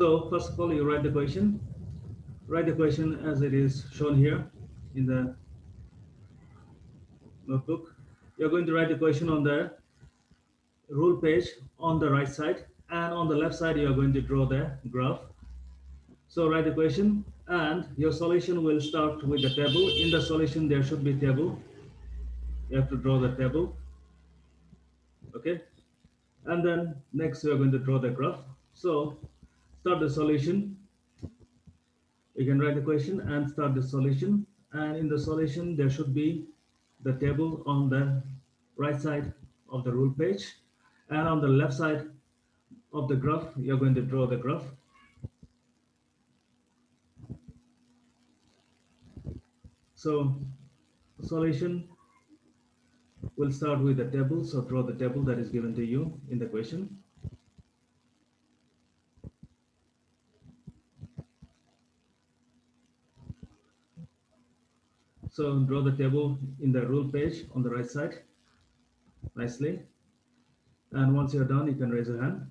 So first of all, you write the question. Write the question as it is shown here in the notebook. You're going to write the question on the rule page on the right side, and on the left side you are going to draw the graph. So write the question, and your solution will start with the table. In the solution there should be table. You have to draw the table. Okay, and then next we are going to draw the graph. So start the solution. You can write the question and start the solution, and in the solution there should be the table on the right side of the rule page, and on the left side of the graph you're going to draw the graph. So solution will start with the table, so draw the table that is given to you in the question. So draw the table in the rule page on the right side nicely, and once you're done you can raise your hand.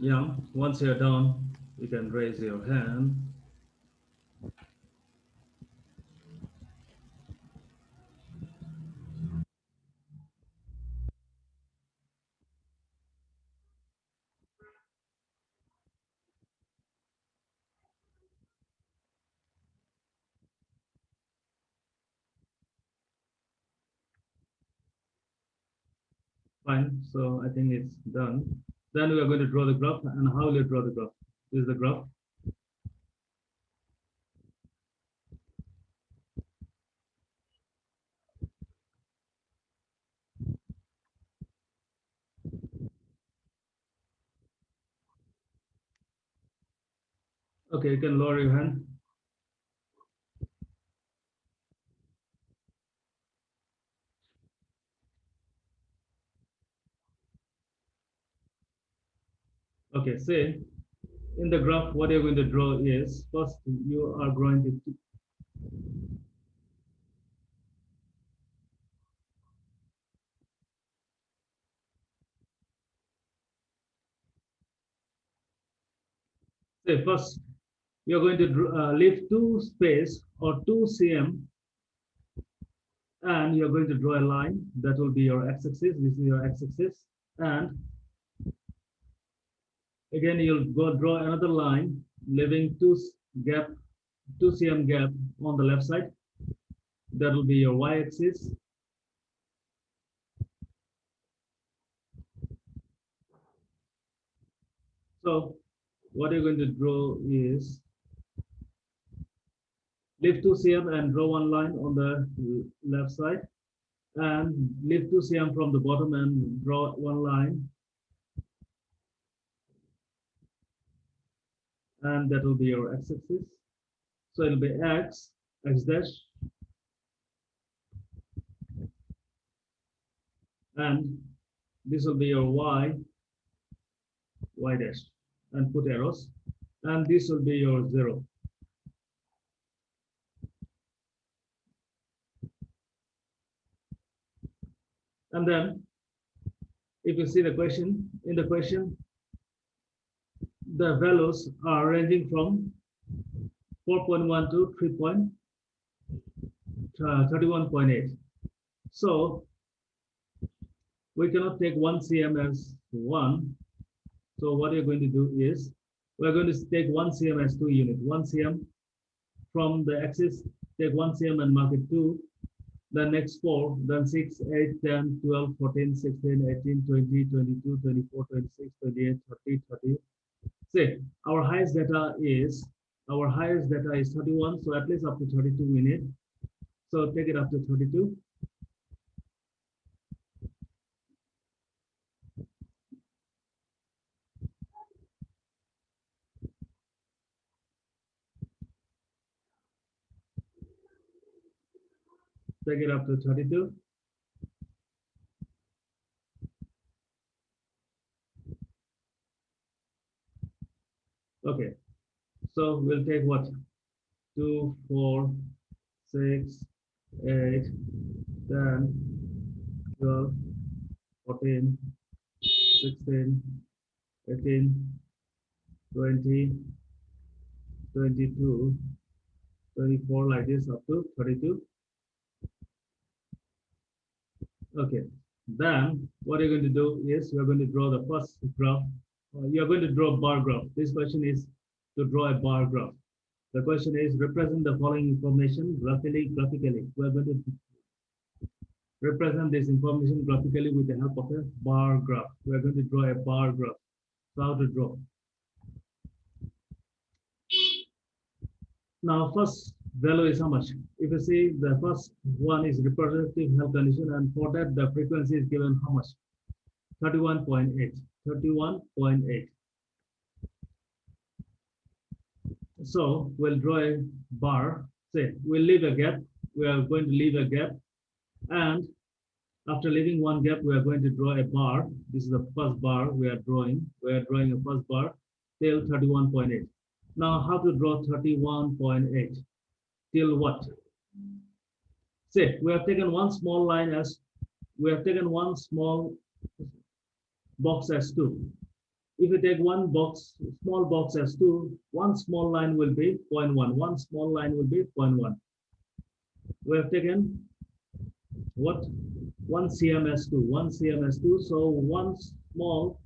Yeah, once you're done you can raise your hand. Fine, so I think it's done. Then we are going to draw the graph. And how will you draw the graph? This is the graph. Okay, you can lower your hand. Okay, say in the graph, what you're going to draw is first you are going to say first you're going to leave two space or 2 cm, and you're going to draw a line that will be your x-axis. This is your x-axis, and again you'll go draw another line leaving gap 2 cm gap on the left side. That will be your y-axis. So what you're going to draw is leave 2 cm and draw one line on the left side, and leave 2 cm from the bottom and draw one line, and that will be your x-axis. So it'll be x dash, and this will be your y dash, and put arrows, and this will be your 0. And then if you see the question, in the question the values are ranging from 4.1 to 31.8. So we cannot take 1 cm as 1. So what you're going to do is we're going to take 1 cm as 2 units. 1 cm from the axis, take 1 cm and mark it 2. then next 4, then 6, 8, 10, 12, 14, 16, 18, 20, 22, 24, 26, 28, 30, 30. Say our highest data is 31, so at least up to 32 we need. So take it up to 32. Take it up to 32. Okay, so we'll take what? 2, 4, 6, 8, 10, 12, 14, 16, 18, 20, 22, 24, like this up to 32. Okay, then what you're going to do is we're going to draw the first graph. You're going to draw a bar graph. This question is to draw a bar graph. The question is represent the following information graphically. We're going to represent this information graphically with the help of a bar graph. We're going to draw a bar graph. So how to draw? Now, first value is how much? If you see, the first one is reproductive health condition, and for that, the frequency is given how much? 31.8. 31.8. So we'll draw a bar. Say we'll leave a gap. We are going to leave a gap, and after leaving one gap, we are going to draw a bar. This is the first bar we are drawing. We are drawing a first bar till 31.8. Now, how to draw 31.8? Till what? Say we have taken one small line as we have taken one small box as 2. If you take one small box as 2, one small line will be 0.1. One small line will be 0.1. We have taken what? 1 cm as 2. 1 cm as 2. So one small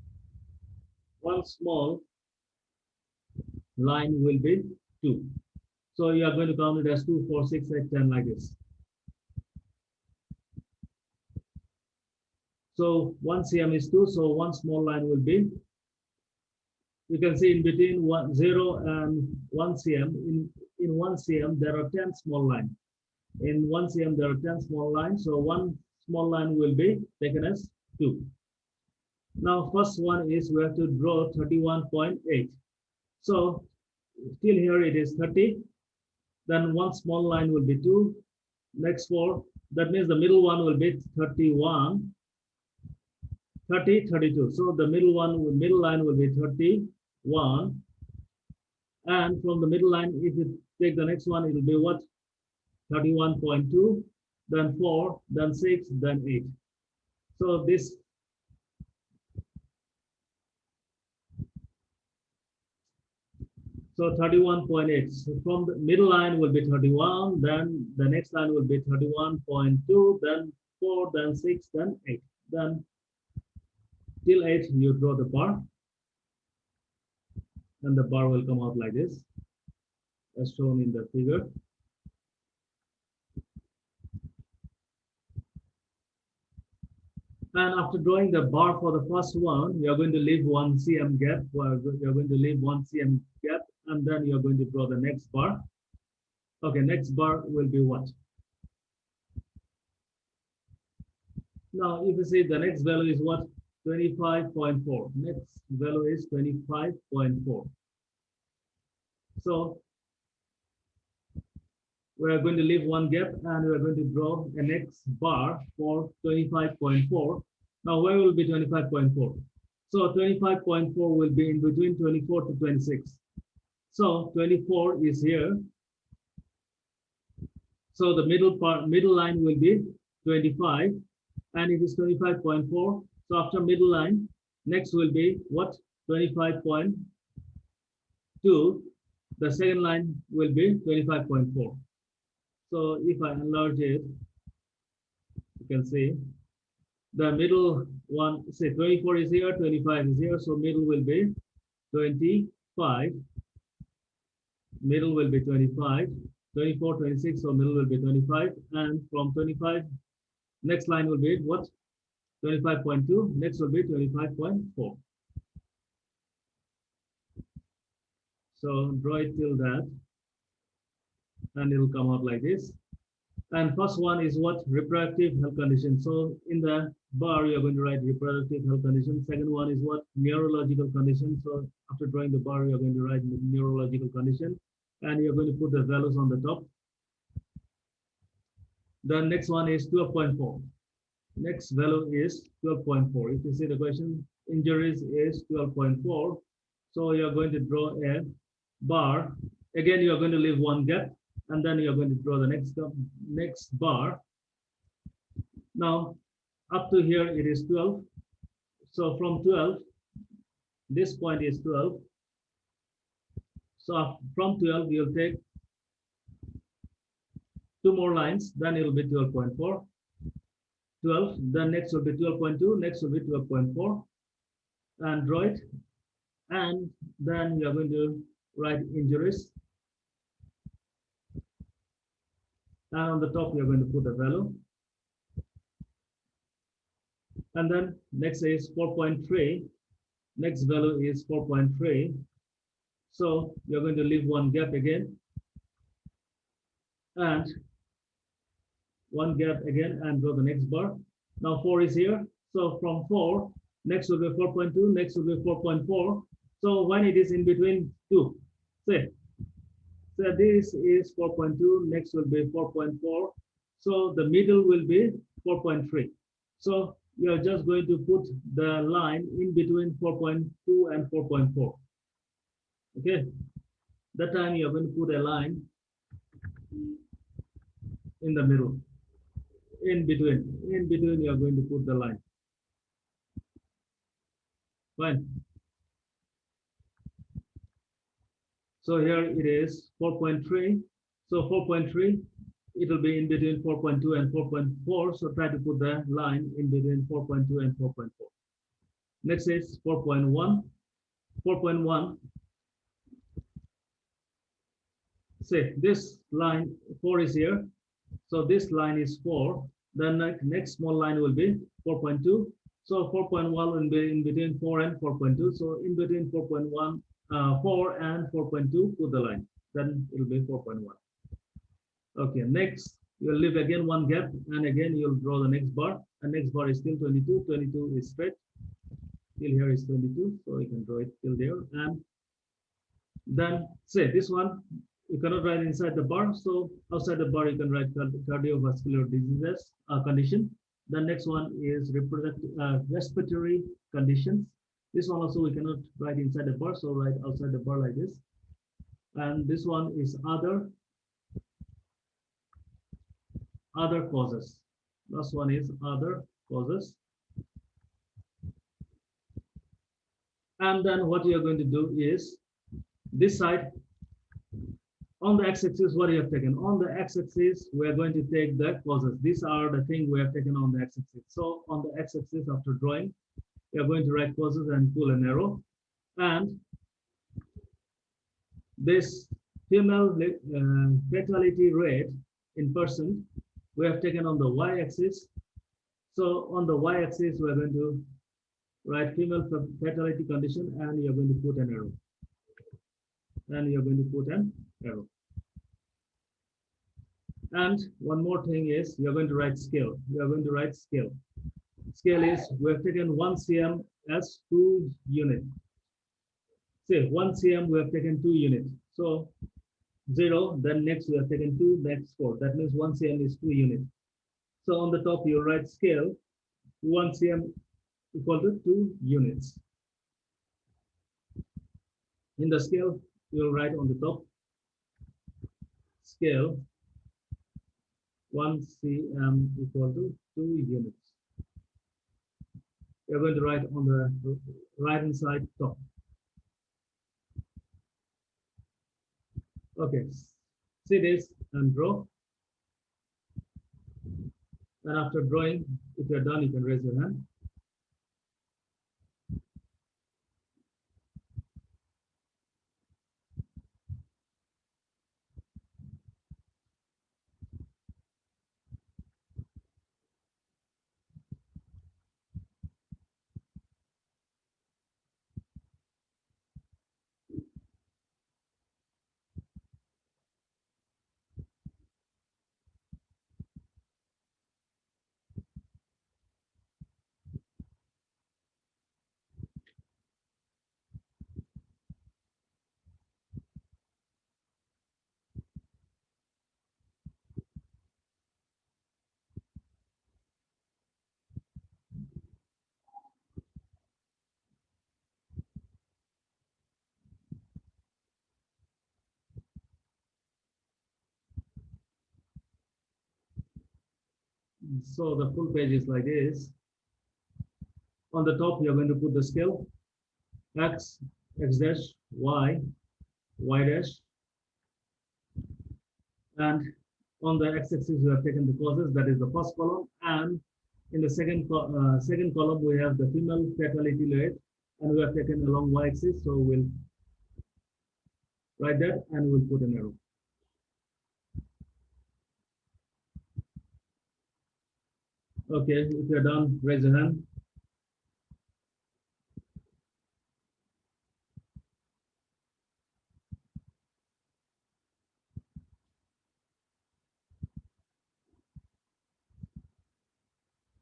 line will be 2. So you are going to count it as 2, 4, 6, 8, 10 like this. So 1 cm is 2. So one small line will be, you can see in between 0 and 1 cm. In 1 cm, there are 10 small lines. In 1 cm, there are 10 small lines. So one small line will be taken as 2. Now, first one is we have to draw 31.8. So still here it is 30. Then one small line will be 2. Next 4. That means the middle one will be 31. 30, 32. So the middle line will be 31. And from the middle line, if you take the next one, it will be what? 31.2, then 4, then 6, then 8. So this, so 31.8. So from the middle line will be 31, then the next line will be 31.2, then 4, then 6, then 8. Then till 8, you draw the bar, and the bar will come out like this, as shown in the figure. And after drawing the bar for the first one, you're going to leave 1 cm gap. You're going to leave 1 cm gap, and then you're going to draw the next bar. Okay, next bar will be what? Now, if you see the next value is what? 25.4. Next value is 25.4. So we are going to leave one gap, and we are going to draw a next bar for 25.4. Now, where will be 25.4? So 25.4 will be in between 24 to 26. So 24 is here. So the middle line will be 25, and it is 25.4. So after middle line, next will be what? 25.2. The second line will be 25.4. So if I enlarge it, you can see the middle one, say 24 is here, 25 is here. So middle will be 25. Middle will be 25. 24, 26, so middle will be 25, and from 25, next line will be what? 25.2, next will be 25.4. So draw it till that, and it will come out like this. And first one is what? Reproductive health condition. So in the bar, you're going to write reproductive health condition. Second one is what? Neurological condition. So after drawing the bar, you're going to write neurological condition, and you're going to put the values on the top. The next one is 12.4. Next value is 12.4. If you see the question, injuries is 12.4. So you're going to draw a bar. Again, you're going to leave one gap, and then you're going to draw the next bar. Now, up to here, it is 12. So from 12, this point is 12. So from 12, you'll take two more lines, then it will be 12.4. 12, then next will be 12.2, next will be 12.4, and draw it. And then you're going to write injuries. And on the top, you're going to put a value. And then next is 4.3. Next value is 4.3. So you're going to leave one gap again. And one gap again, and draw the next bar. Now 4 is here. So from 4, next will be 4.2, next will be 4.4. So when it is in between 2, say, so this is 4.2, next will be 4.4. So the middle will be 4.3. So you're just going to put the line in between 4.2 and 4.4. Okay, that time you're going to put a line in the middle. In between you're going to put the line. Fine. So here it is 4.3. So 4.3, it will be in between 4.2 and 4.4. So try to put the line in between 4.2 and 4.4. Next is 4.1. 4.1. Say this line 4 is here. So this line is 4. The next small line will be 4.2. So 4.1 will be in between 4 and 4.2. So in between 4.1, 4 and 4.2, put the line. Then it will be 4.1. Okay, next you'll leave again one gap, and again you'll draw the next bar. And next bar is still 22. 22 is straight. Till here is 22. So you can draw it till there. And then say this one, you cannot write inside the bar, so outside the bar you can write cardiovascular diseases condition. The next one is respiratory conditions. This one also we cannot write inside the bar, so write outside the bar like this. And this one is other causes. Last one is other causes. And then what you are going to do is this side. On the x-axis, what you have taken? On the x-axis, we are going to take the causes. These are the things we have taken on the x-axis. So on the x-axis, after drawing, we are going to write causes and pull an arrow. And this female fatality rate in percent, we have taken on the y-axis. So on the y-axis, we are going to write female fatality condition, and you're going to put an arrow. And you're going to put an arrow. And one more thing is you're going to write scale. You are going to write scale. Scale is we have taken 1 cm as 2 units. Say 1 cm we have taken 2 units. So 0, then next we have taken 2, next 4. That means 1 cm is 2 units. So on the top you write scale 1 cm equal to 2 units. In the scale you'll write on the top scale 1 cm equal to 2 units. You're going to write on the right hand side top. Okay, see this and draw. And after drawing, if you're done, you can raise your hand. So the full page is like this. On the top, you're going to put the scale, x, x dash, y dash, and on the x-axis we have taken the causes, that is the first column, and in the second column we have the female fatality rate, and we have taken along y-axis, so we'll write that and we'll put an arrow. Okay, if you're done, raise your hand.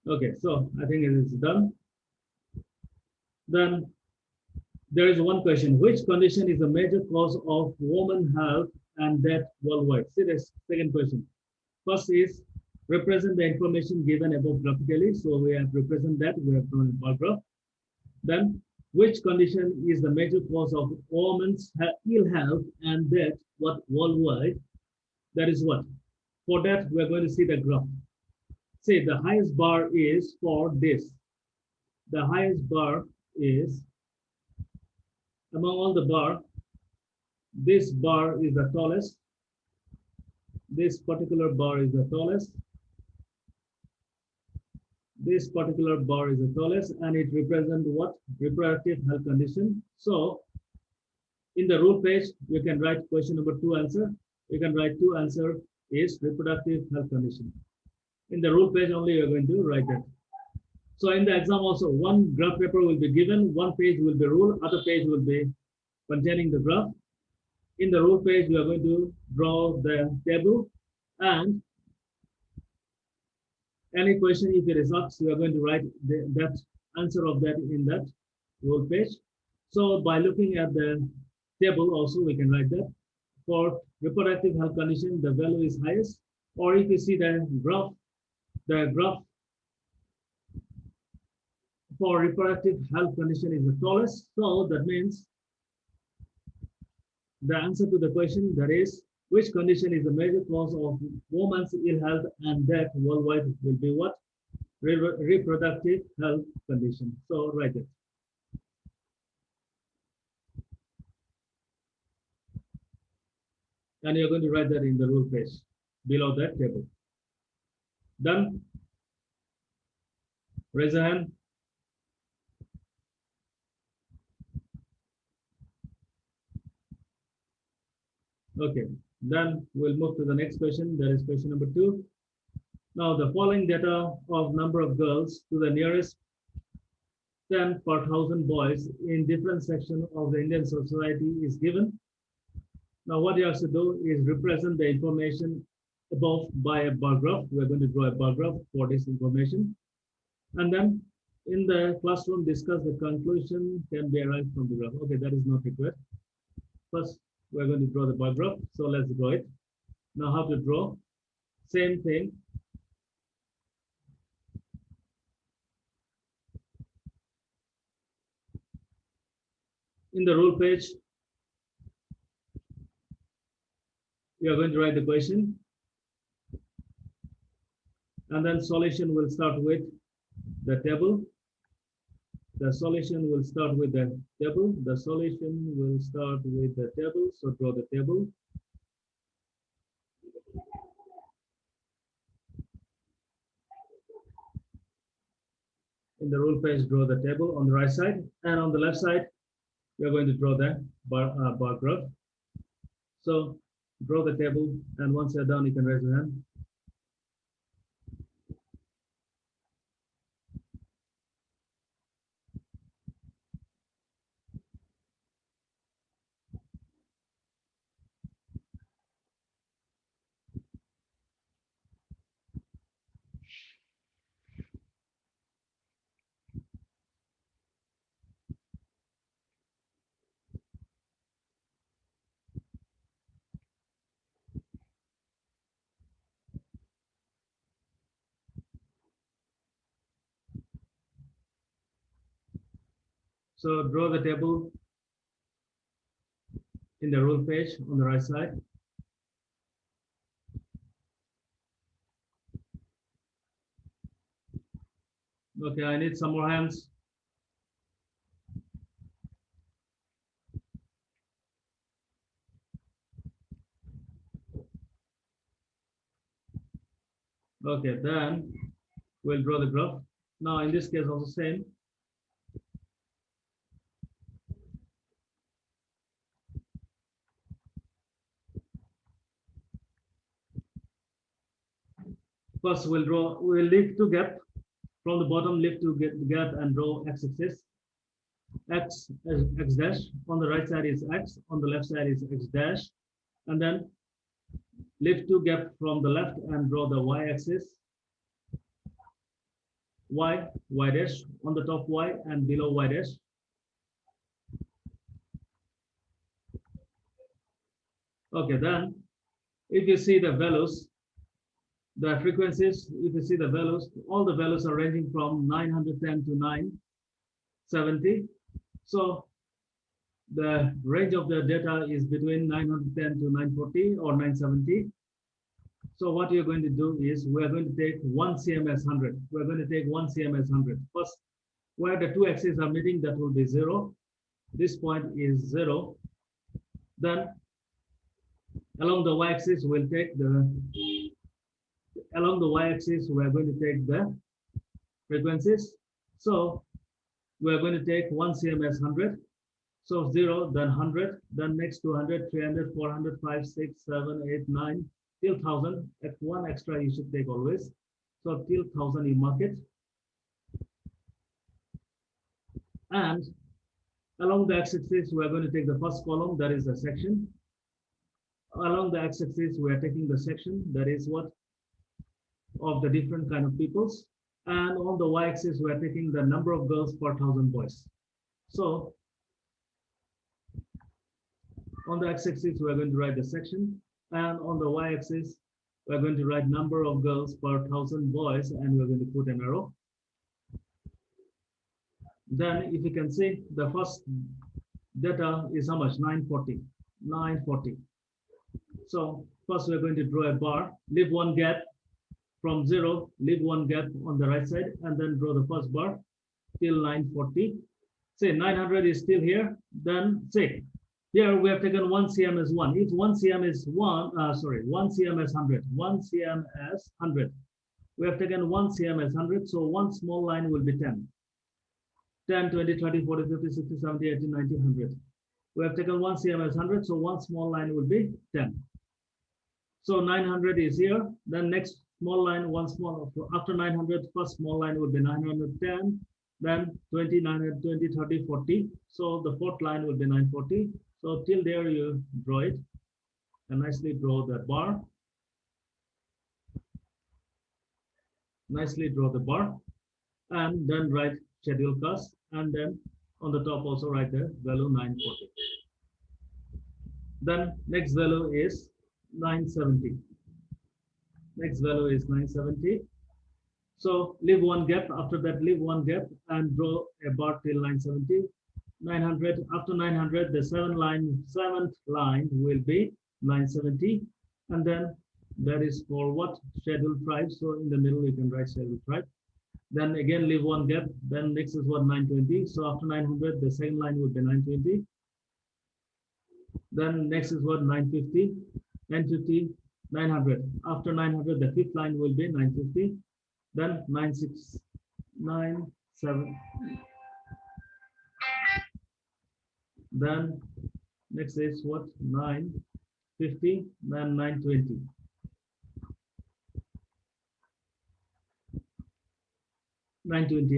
Okay, so I think it is done. Then there is one question: which condition is a major cause of women health and death worldwide? See this second question. First is represent the information given above graphically. So we have represent that. We have drawn a bar graph. Then which condition is the major cause of women's ill health and death what worldwide? That is what. For that we are going to see the graph. Say the highest bar is for this. The highest bar is among all the bar. This bar is the tallest. This particular bar is the tallest. This particular bar is the tallest, and it represents what? Reproductive health condition. So in the rule page, you can write question number 2 answer. You can write 2 answer is reproductive health condition. In the rule page only, you're going to write that. So in the exam also, one graph paper will be given, one page will be rule, other page will be containing the graph. In the rule page, we are going to draw the table, and any question if it is asked, we are going to write that answer of that in that rule page. So by looking at the table also, we can write that for reproductive health condition, the value is highest. Or if you see the graph for reproductive health condition is the tallest. So that means the answer to the question, that is, which condition is the major cause of women's ill health and death worldwide, will be what? Reproductive health condition. So write it. And you're going to write that in the rule page below that table. Done? Raise a hand. Okay, then we'll move to the next question. That is question number 2. Now the following data of number of girls to the nearest 10 per 1,000 boys in different sections of the Indian society is given. Now what you have to do is represent the information above by a bar graph. We're going to draw a bar graph for this information. And then in the classroom, discuss the conclusion can be arrived from the graph. Okay, that is not required. First, we're going to draw the bar graph. So let's draw it. Now how to draw? Same thing. In the rule page, we are going to write the question. And then solution will start with the table. The solution will start with the table. The solution will start with the table. So draw the table. In the rule page, draw the table on the right side. And on the left side, we are going to draw the bar graph. So draw the table. And once you're done, you can raise your hand. So draw the table in the rule page on the right side. Okay, I need some more hands. Okay, then we'll draw the graph. Now in this case also same. First we'll leave two gap from the bottom, leave two gap and draw x-axis. X dash on the right side is x, on the left side is x dash, and then leave two gap from the left and draw the y-axis. Y dash on the top y and below y dash. Okay, then if you see the values, the frequencies, if you see the values, all the values are ranging from 910 to 970. So the range of the data is between 910 to 940 or 970. So what you're going to do is we're going to take 1 cm as 100. We're going to take 1 cm as 100. First, where the two axes are meeting, that will be 0. This point is 0. Then along the y-axis, we'll take along the y-axis, we're going to take the frequencies. So we're going to take 1 cm as 100. So 0, then 100, then next 200, 300, 400, 5, 6, 7, 8, 9, till 1000. At one extra you should take always. So till 1000 you mark it. And along the x-axis, we're going to take the first column, that is the section. Along the x-axis, we are taking the section, that is what? Of the different kind of peoples. And on the y-axis, we are taking the number of girls per 1000 boys. So on the x-axis, we're going to write the section. And on the y-axis, we're going to write number of girls per 1000 boys, and we're going to put an arrow. Then if you can see, the first data is how much? 940. 940. So first we're going to draw a bar, leave one gap from 0, leave one gap on the right side, and then draw the first bar till 940. Say 900 is still here, then say here we have taken 1 cm as 1. If 1 cm is 1 cm as 100, 1 cm as 100. We have taken 1 cm as 100, so one small line will be 10. 10, 20, 30, 40, 50, 60, 70, 80, 90, 100. We have taken 1 cm as 100, so one small line will be 10. So 900 is here, then next small line, one small, after 900, first small line will be 910, then 20, 920, 30, 40. So the fourth line will be 940. So till there you draw it, and nicely draw the bar. Nicely draw the bar, and then write schedule cost, and then on the top also write the value 940. Then next value is 970. Next value is 970. So leave one gap. After that, leave one gap and draw a bar till 970. 900. After 900, the seventh line will be 970, and then that is for what? Schedule tribe. So in the middle you can write schedule tribe. Then again leave one gap. Then next is what? 920. So after 900, the second line will be 920. Then next is what? 950, 950, 900. After 900, the fifth line will be 950. Then 96, 97. Then next is what? 950, then 920.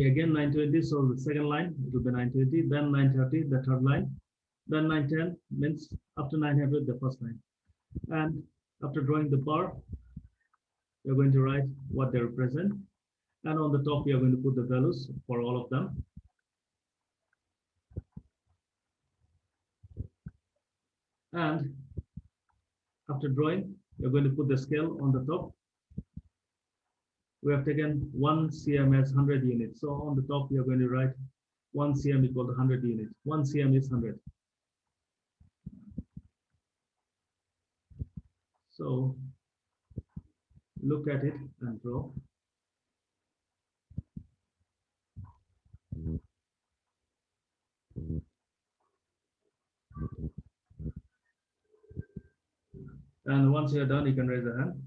Again 920, so the second line it will be 920, then 930, the third line, then 910 means after 900 the first line. And after drawing the bar, you're going to write what they represent, and on the top you're going to put the values for all of them. And after drawing, you're going to put the scale on the top. We have taken 1 cm as 100 units. So on the top, you're going to write 1 cm equal to 100 units. 1 cm is 100. So look at it and draw. And once you're done, you can raise a hand.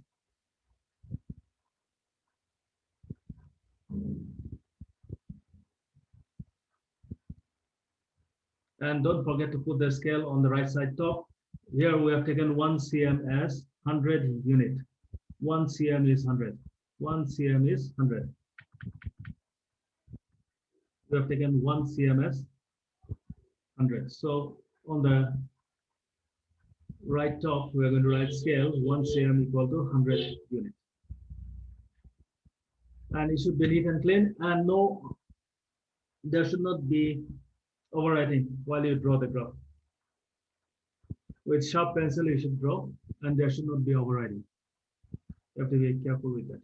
And don't forget to put the scale on the right side top. Here we have taken 1 cm as 100 unit. 1 cm is 100. 1 cm is 100. We have taken 1 cm as 100. So on the right top, we are going to write scale 1 cm equal to 100 unit. And it should be neat and clean, and no, there should not be overwriting while you draw the graph. With sharp pencil, you should draw, and there should not be overwriting. You have to be careful with that.